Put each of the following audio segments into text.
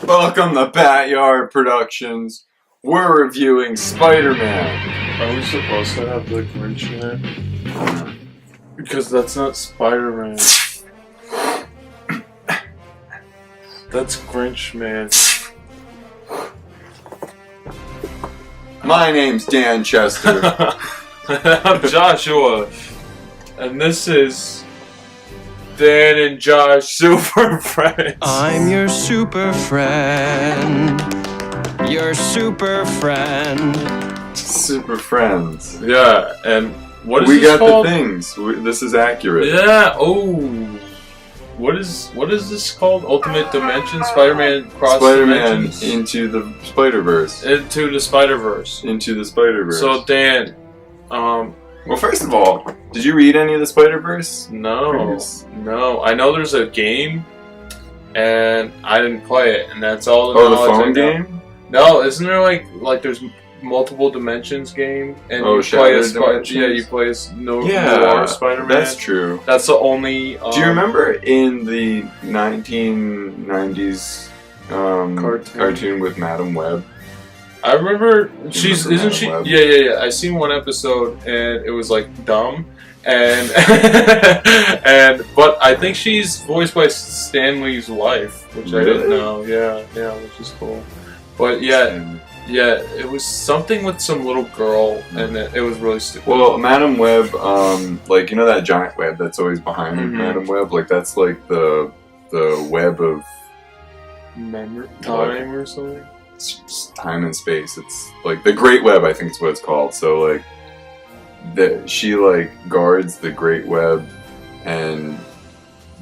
Welcome to BatYard Productions. We're reviewing Spider-Man. Are we supposed to have the Grinch in it? Because that's not Spider-Man. That's Grinch, man. My name's Dan Chester. I'm Joshua. And this is Dan and Josh Super Friends. I'm your super friend. Your super friend. SuperFriends. Yeah, and what is We this got called? the things. This is accurate. Yeah, oh. What is this called? Ultimate Dimension? Spider-Man Cross Spider-Man Dimensions? into the Spider-Verse. Into the Spider-Verse. Into the Spider-Verse. So Dan, well, first of all, did you read any of the Spider-Verse? no. I know there's a game, and I didn't play it, and that's all the Oh, the knowledge I phone know. game? No, isn't there like there's multiple dimensions game, and Oh, you play a Shattered Dimensions? yeah, you play as Yeah, Noir Spider-Man. that's true. That's the only. Do you remember in the 1990s cartoon with Madam Web? I remember Madam Web? Yeah. I seen one episode and it was like dumb and but I think she's voiced by Stanley's wife, which I didn't Really? know. Yeah, which is cool. But yeah, it was something with some little girl and it was really stupid. Well, Madam Web, like, you know that giant web that's always behind Mhm. Madam Web? Like, that's like the web of Time or something. time and space. It's like the Great Web, I think is what it's called. So, like, she, like, guards the Great Web, and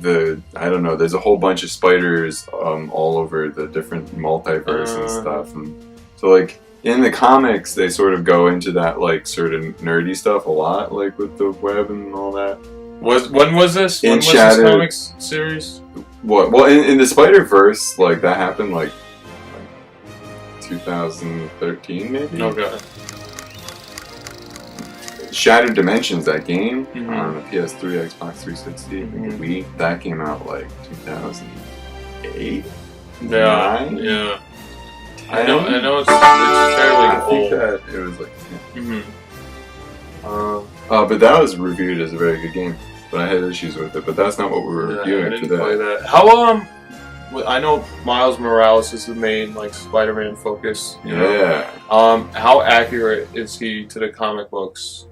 I don't know, there's a whole bunch of spiders all over the different multiverse and stuff. And so, like, in the comics, they sort of go into that, like, sort of nerdy stuff a lot, like, with the web and all that. When was this? When was this comics series? What? Well, in the Spider-Verse, like, that happened, like 2013, maybe? Okay. Shattered Dimensions, that game, Mhm. on the PS3, Xbox 360, I think the Wii, that came out, like, 2008? Yeah. 9? Yeah. 10? I know it's fairly I think old. that it was, like, Mhm. but that was reviewed as a very good game. But I had issues with it. But that's not what we were Yeah, I reviewing didn't today. play that. How I know Miles Morales is the main like Spider-Man focus. You know? Yeah. How accurate is he to the comic books?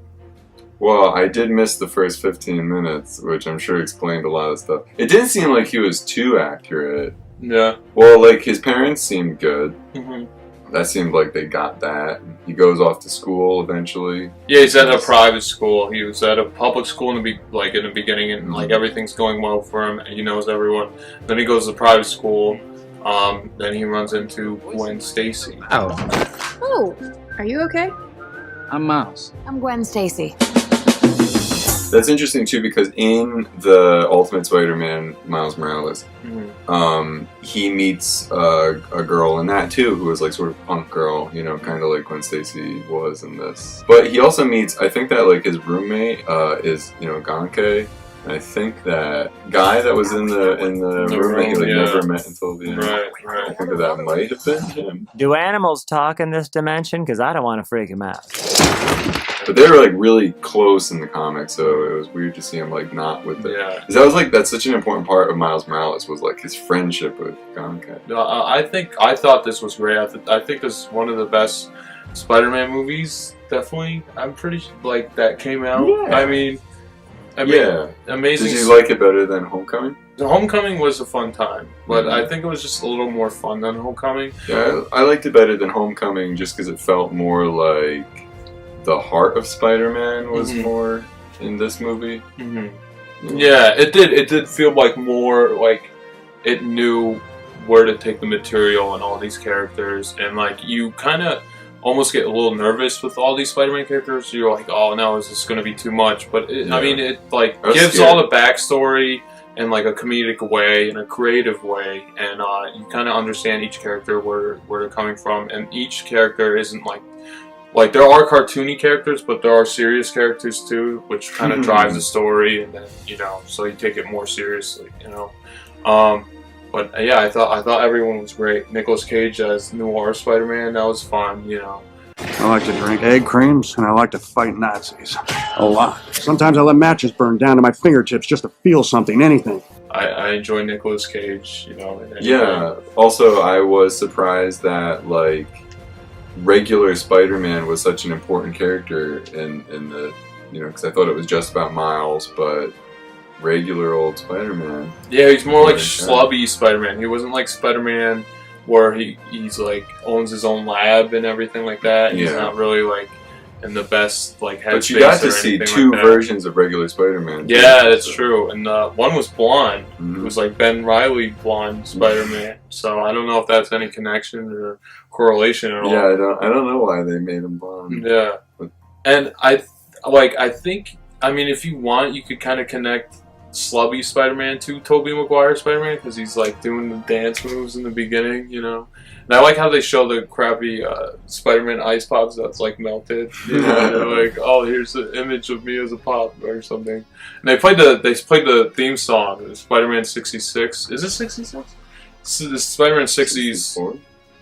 Well, I did miss the first 15 minutes, which I'm sure explained a lot of stuff. It didn't seem like he was too accurate. Yeah. Well, like, his parents seemed good. Mm-hmm. That seemed like they got that. He goes off to school eventually. Yeah, he's at a private school. He was at a public school in the beginning, and like everything's going well for him, and he knows everyone. Then he goes to private school. Then he runs into Gwen Stacy. Oh, are you okay? I'm Miles. I'm Gwen Stacy. That's interesting too, because in the Ultimate Spider-Man, Miles Morales, he meets a girl in that too, who was like sort of a punk girl, you know, kind of like Gwen Stacy was in this. But he also meets, I think that like his roommate is, you know, Ganke. And I think that guy that was in the room that he like never met until the end. Right. I think that might have been him. Do animals talk in this dimension? Because I don't want to freak him out. But they were like really close in the comics, so it was weird to see him like not with the. Yeah. 'Cause that was like that's such an important part of Miles Morales was like his friendship with Ganke. I thought this was great. I think this is one of the best Spider-Man movies. Definitely, I'm pretty like that came out. Yeah. I mean, Yeah. amazing. Did you like it better than Homecoming? The Homecoming was a fun time, but Mhm. I think it was just a little more fun than Homecoming. Yeah, I liked it better than Homecoming just because it felt more like the heart of Spider-Man was more in this movie. Yeah, it did. It did feel like more like it knew where to take the material and all these characters, and like you kind of almost get a little nervous with all these Spider-Man characters. You're like, oh no, is this going to be too much? But I mean, it like gives scared. all the backstory in like a comedic way, in a creative way, and you kind of understand each character where they're coming from, and each character isn't like there are cartoony characters, but there are serious characters too, which kind of drives the story, and then so you take it more seriously, But yeah, I thought everyone was great. Nicolas Cage as Noir Spider-Man, that was fun, you know. I like to drink egg creams, and I like to fight Nazis. A lot. Sometimes I let matches burn down to my fingertips just to feel something, anything. I enjoy Nicolas Cage, you know. Yeah. Also, I was surprised that like regular Spider-Man was such an important character in the, you know, because I thought it was just about Miles, but regular old Spider-Man. Yeah, he's more like schlubby Spider-Man. He wasn't like Spider-Man where he's like owns his own lab and everything like that. He's not really like in the best like headspace. But you got to see two like versions of regular Spider-Man. Yeah, that's true. And one was blonde. Mm-hmm. It was like Ben Reilly blonde Spider-Man. So I don't know if that's any connection or correlation at all. Yeah, I don't know why they made him blonde. Yeah, and I think if you want, you could kind of connect Slubby Spider-Man to Tobey Maguire Spider-Man because he's like doing the dance moves in the beginning, you know. And I like how they show the crappy Spider-Man ice pops that's like melted. You know? They're like, oh, here's the image of me as a pop or something. And they played the theme song, Spider-Man 66. Is it 66? The Spider-Man 60s.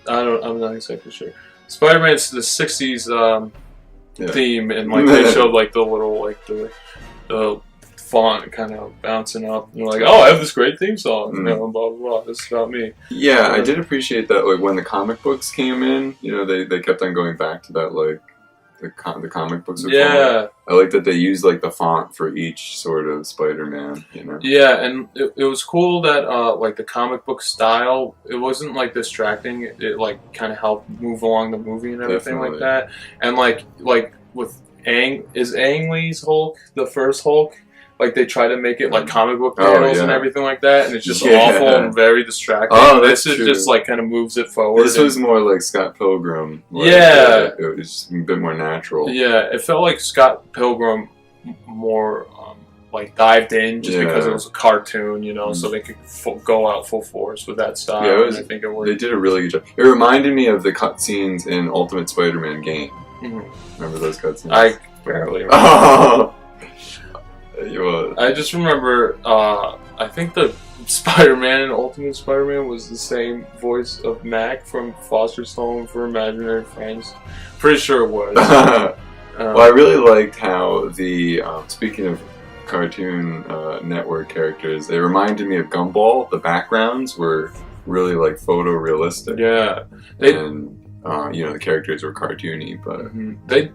I'm not exactly sure. Spider-Man's the 60s theme, and like they showed like the little like the font kind of bouncing up, and you're like, oh, I have this great theme song, you know, blah blah blah. This is about me. Yeah, I did appreciate that. Like when the comic books came in, you know, they kept on going back to that, like the comic books. I like that they used like the font for each sort of Spider-Man, you know. Yeah, and it was cool that like the comic book style, it wasn't like distracting. It like kind of helped move along the movie and everything like that. And like with is Ang Lee's Hulk the first Hulk? Like they try to make it like comic book panels and everything like that, and it's just awful and very distracting. Oh, this is just like kind of moves it forward. This was more like Scott Pilgrim. Like, it was just a bit more natural. Yeah, it felt like Scott Pilgrim more like dived in just because it was a cartoon, you know, so they could go out full force with that style. Yeah, and I think it worked. They did a really good job. It reminded me of the cutscenes in Ultimate Spider-Man game. Mm-hmm. Remember those cutscenes? I barely remember. I just remember, I think the Spider-Man in Ultimate Spider-Man was the same voice of Mac from Foster's Home for Imaginary Friends. Pretty sure it was. Well, I really liked how the, speaking of Cartoon Network characters, they reminded me of Gumball. The backgrounds were really like photorealistic. Yeah. And you know, the characters were cartoony, but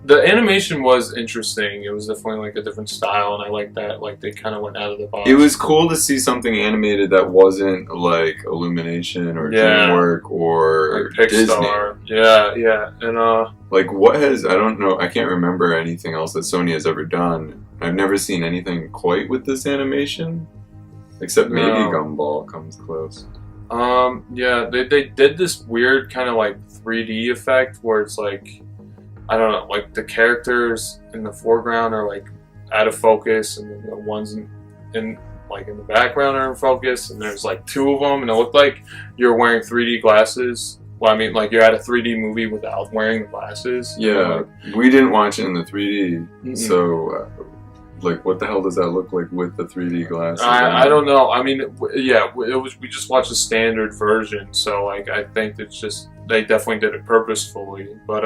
the animation was interesting. It was definitely like a different style, and I like that. Like they kind of went out of the box. It was cool to see something animated that wasn't like Illumination or DreamWorks or like Pixar. Disney. Yeah, and like what has I don't know. I can't remember anything else that Sony has ever done. I've never seen anything quite with this animation, except maybe Gumball comes close. Yeah, they did this weird kind of like 3D effect where it's like, I don't know, like the characters in the foreground are like out of focus, and the ones in the background are in focus, and there's like two of them, and it looked like you're wearing 3D glasses. Well, I mean, like you're at a 3D movie without wearing the glasses. Yeah, we didn't watch it in the 3D, so. Like, what the hell does that look like with the 3D glasses? I don't know. I mean, we just watched the standard version, so like I think it's just they definitely did it purposefully. But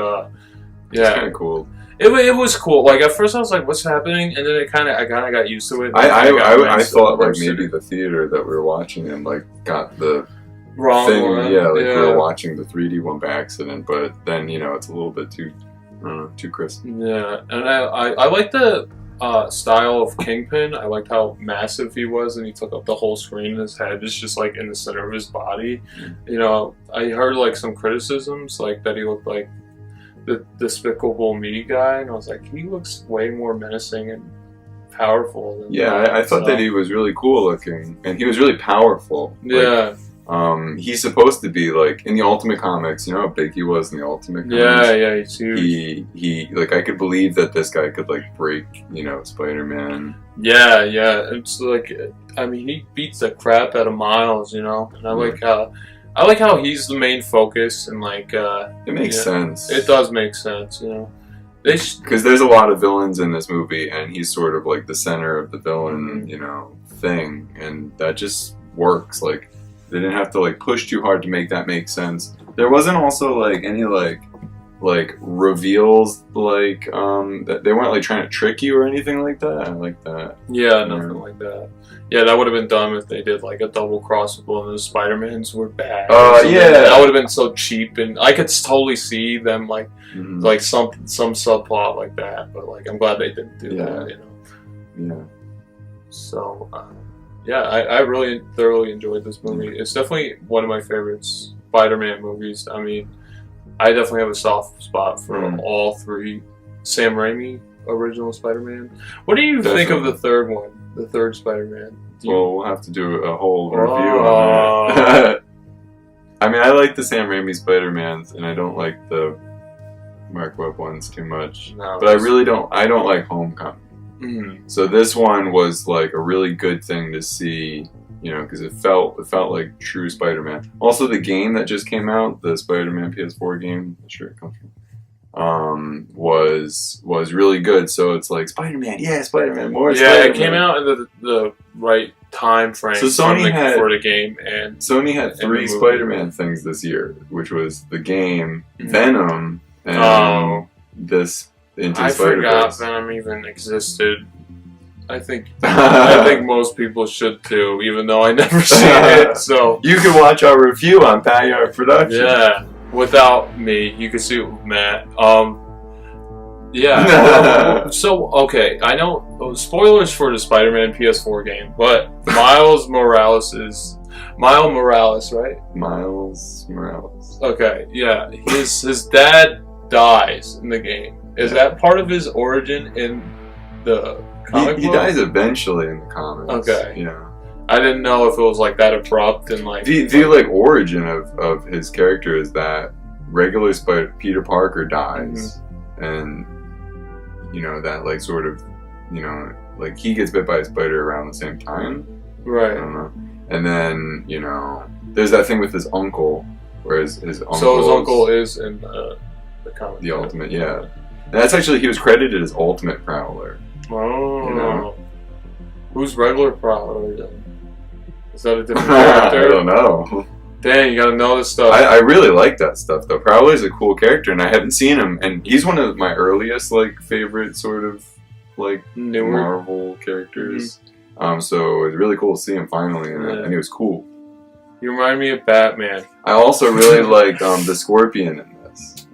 it's kind of cool. It was cool. Like at first I was like, "What's happening?" And then I kind of got used to it. I thought like maybe the theater that we were watching in like got the wrong thing. One. Yeah, like we were watching the 3D one by accident, but then you know it's a little bit too crisp. Yeah, and I like the style of Kingpin. I liked how massive he was, and he took up the whole screen. And his head is just like in the center of his body. You know, I heard like some criticisms like that he looked like the Despicable Me guy, and I was like, he looks way more menacing and powerful than I thought that he was really cool looking, and he was really powerful. Yeah. He's supposed to be like in the Ultimate Comics. You know how big he was in the Ultimate Comics. Yeah, he's huge. He like I could believe that this guy could like break, you know, Spider-Man. Yeah. It's like I mean he beats the crap out of Miles, you know, and I like how he's the main focus, and like it makes sense. It does make sense, you know. Because there's a lot of villains in this movie, and he's sort of like the center of the villain, you know, thing, and that just works. Like They didn't have to like push too hard to make that make sense. There wasn't also like any like reveals that they weren't like trying to trick you or anything like that. I like that. Yeah, nothing like that. Yeah, that would have been dumb if they did like a double cross with one of the Spider-Mans were bad. Yeah, that would have been so cheap, and I could totally see them like some subplot like that. But like, I'm glad they didn't do that. You know. Yeah. So, I really thoroughly enjoyed this movie. It's definitely one of my favorites Spider-Man movies. I mean, I definitely have a soft spot for all three Sam Raimi original Spider-Man. What do you think of the third one? The third Spider-Man? Well, we'll have to do a whole review on that. I mean, I like the Sam Raimi Spider-Mans, and I don't like the Mark Webb ones too much. No, but I don't like Homecoming. So this one was like a really good thing to see, you know, because it felt like true Spider-Man. Also, the game that just came out, the Spider-Man PS4 game, I'm not sure it comes from, was really good. So it's like Spider-Man, more. Yeah, Spider-Man. It came out in the right time frame so Sony for the game, and Sony had 3 Spider-Man things this year, which was the game, Venom, and this Into I Spider-Verse. forgot Venom even existed. I think most people should too, even though I never seen it. So you can watch our review on BatYard Productions. Yeah, without me, you can see it with Matt. So okay, I know spoilers for the Spider-Man PS4 game, but Miles Morales, right? Miles Morales. Okay, yeah, his dad dies in the game. Is that part of his origin in the comic He book? dies eventually in the comics. Okay. You know. I didn't know if it was like that abrupt and like the like origin of his character is that regular Peter Parker dies, and you know that like sort of, you know, like he gets bit by a spider around the same time. Right. I don't know. And then, you know, there's that thing with his uncle, where his uncle. So his uncle is in the comic. The Ultimate, yeah. And that's actually, he was credited as Ultimate Prowler. Oh. You know? Who's regular Prowler then? Is that a different character? I don't know. Dang, you gotta know this stuff. I really like that stuff though. Prowler's a cool character, and I haven't seen him, and he's one of my earliest like favorite sort of like newer Marvel characters. So it was really cool to see him finally, and he was cool. You remind me of Batman. I also really like the Scorpion in this.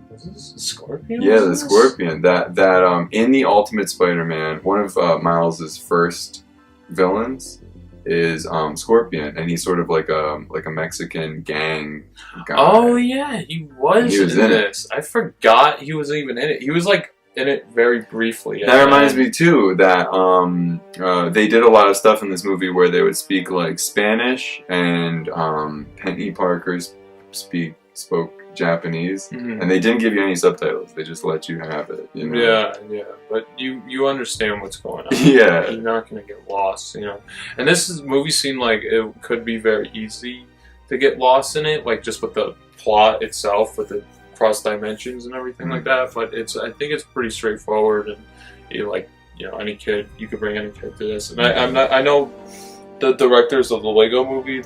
Was this a Scorpion? Yeah, the Scorpion. That in the Ultimate Spider-Man, one of Miles's first villains is Scorpion, and he's sort of like a Mexican gang guy. Oh yeah, he was in this. I forgot he was even in it. He was like in it very briefly. That reminds me too that they did a lot of stuff in this movie where they would speak like Spanish, and Penny Parker spoke Japanese, and they didn't give you any subtitles. They just let you have it. You know? Yeah. But you understand what's going on. Yeah. You're not gonna get lost, you know. And this movie seemed like it could be very easy to get lost in it, like just with the plot itself, with the cross dimensions and everything like that. But I think it's pretty straightforward, and any kid, you could bring any kid to this. And I know the directors of the Lego Movie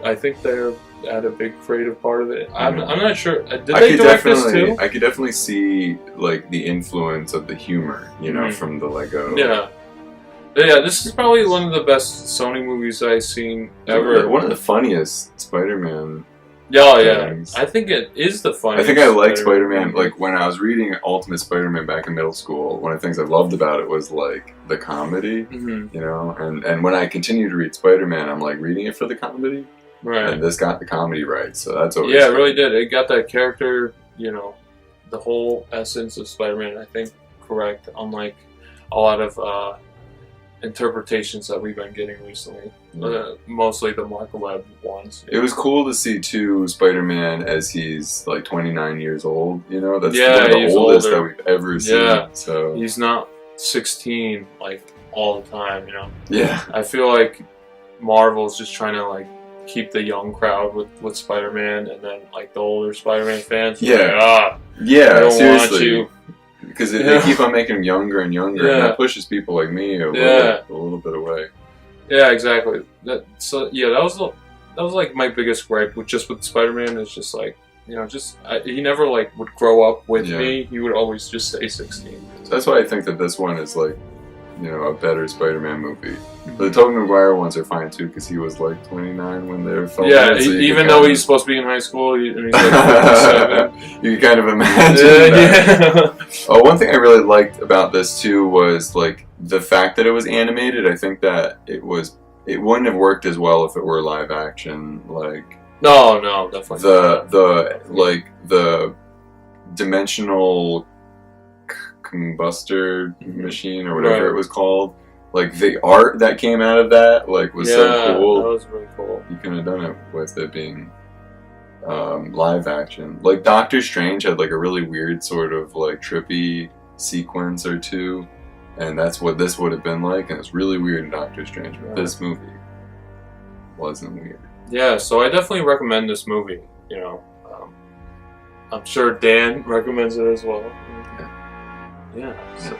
I think they had a big creative part of it. I'm not sure. Did they direct this too? I could definitely see like the influence of the humor, you know, from the Lego. Yeah. This is probably one of the best Sony movies I've seen ever. One of the funniest Spider-Man. Yeah. I think it is the funniest. I think I liked Spider-Man. Like when I was reading Ultimate Spider-Man back in middle school, one of the things I loved about it was like the comedy, you know. And when I continue to read Spider-Man, I'm like reading it for the comedy. Right. And this got the comedy right, so that's always it really did. It got that character, you know, the whole essence of Spider-Man, I think, correct, unlike a lot of interpretations that we've been getting recently. Mostly the Mark Webb ones. It was cool to see too Spider-Man as he's like 29 years old, you know? That's one of the oldest older. that we've ever seen. Yeah. So he's not 16 like all the time, you know? Yeah. I feel like Marvel's just trying to like keep the young crowd with Spider-Man, and then like the older Spider-Man fans seriously, because they keep on making him younger and younger, and that pushes people like me a little bit away. Yeah, exactly. That was was like my biggest gripe with Spider-Man is just like, you know, he never like would grow up with me. He would always just stay 16. So that's why I think that this one is like, you know, a better Spider-Man movie. The Tobey Maguire ones are fine too because he was like 29 when they were filming. Yeah, even though he's supposed to be in high school, and he's like 47. You can kind of imagine that. Oh, one thing I really liked about this too was like the fact that it was animated. I think that it wouldn't have worked as well if it were live action. Like no, definitely the dimensional combustor machine or whatever it was called. Like the art that came out of that like was so cool. That was really cool. You couldn't have done it with it being live action. Like Doctor Strange had like a really weird sort of like trippy sequence or two, and that's what this would have been like, and it's really weird in Doctor Strange, but this movie wasn't weird. Yeah, so I definitely recommend this movie, you know. I'm sure Dan recommends it as well. Yeah. So.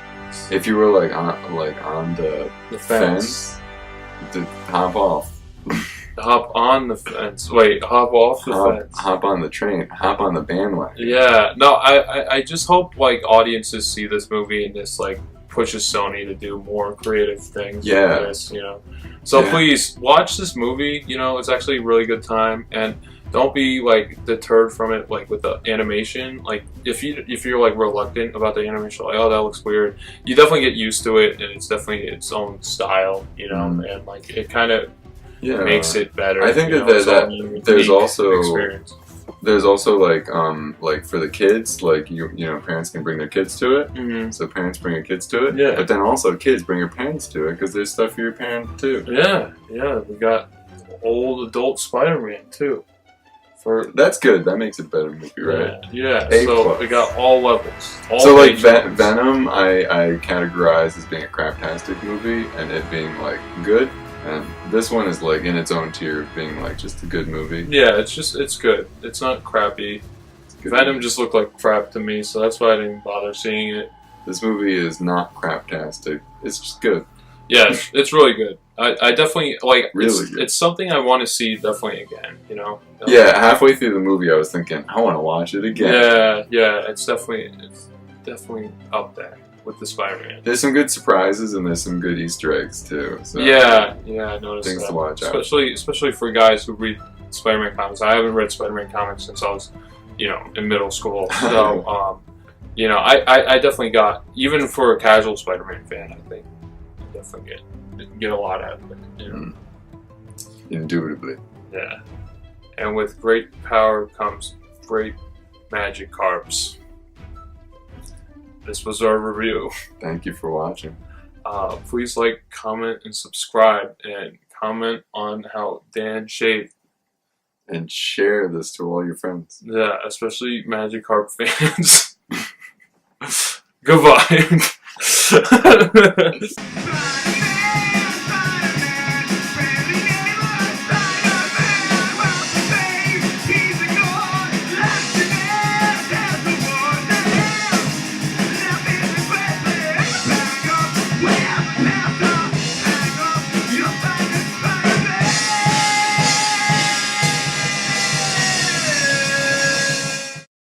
If you were like on the fence, to hop off. Hop on the fence. Wait, hop off the fence. Hop on the train. Hop on the bandwagon. Yeah. No, I just hope like audiences see this movie and this like pushes Sony to do more creative things like this, you know. So please watch this movie, you know, it's actually a really good time, and don't be like deterred from it like with the animation. Like if you're like reluctant about the animation, like, oh, that looks weird, you definitely get used to it, and it's definitely its own style, you know, and like it kind of makes it better. I think that there's also like for the kids, like you know, parents can bring their kids to it. So parents bring their kids to it. Yeah. But then also kids bring your parents to it because there's stuff for your parent too. Yeah. We got old adult Spider-Man too. That's good. That makes it a better movie, right? Yeah. So we got all levels. So like Venom, I categorize as being a craptastic movie, and it being like good. And this one is like in its own tier of being like just a good movie. Yeah, it's good. It's not crappy. Venom just looked like crap to me, so that's why I didn't bother seeing it. This movie is not craptastic. It's just good. Yeah, it's really good. I definitely like. Really good. It's something I want to see definitely again. You know. Yeah, halfway through the movie, I was thinking I want to watch it again. Yeah, it's definitely up there with the Spider-Man. There's some good surprises and there's some good Easter eggs too. So I noticed things to watch out. Especially for guys who read Spider-Man comics. I haven't read Spider-Man comics since I was, you know, in middle school. So, you know, I definitely got, even for a casual Spider-Man fan, I think you definitely get a lot out of it. You know? Indubitably. Yeah. And with great power comes great magic carps. This was our review. Thank you for watching. Please like, comment, and subscribe, and comment on how Dan shaved. And share this to all your friends. Yeah, especially Magikarp fans. Goodbye.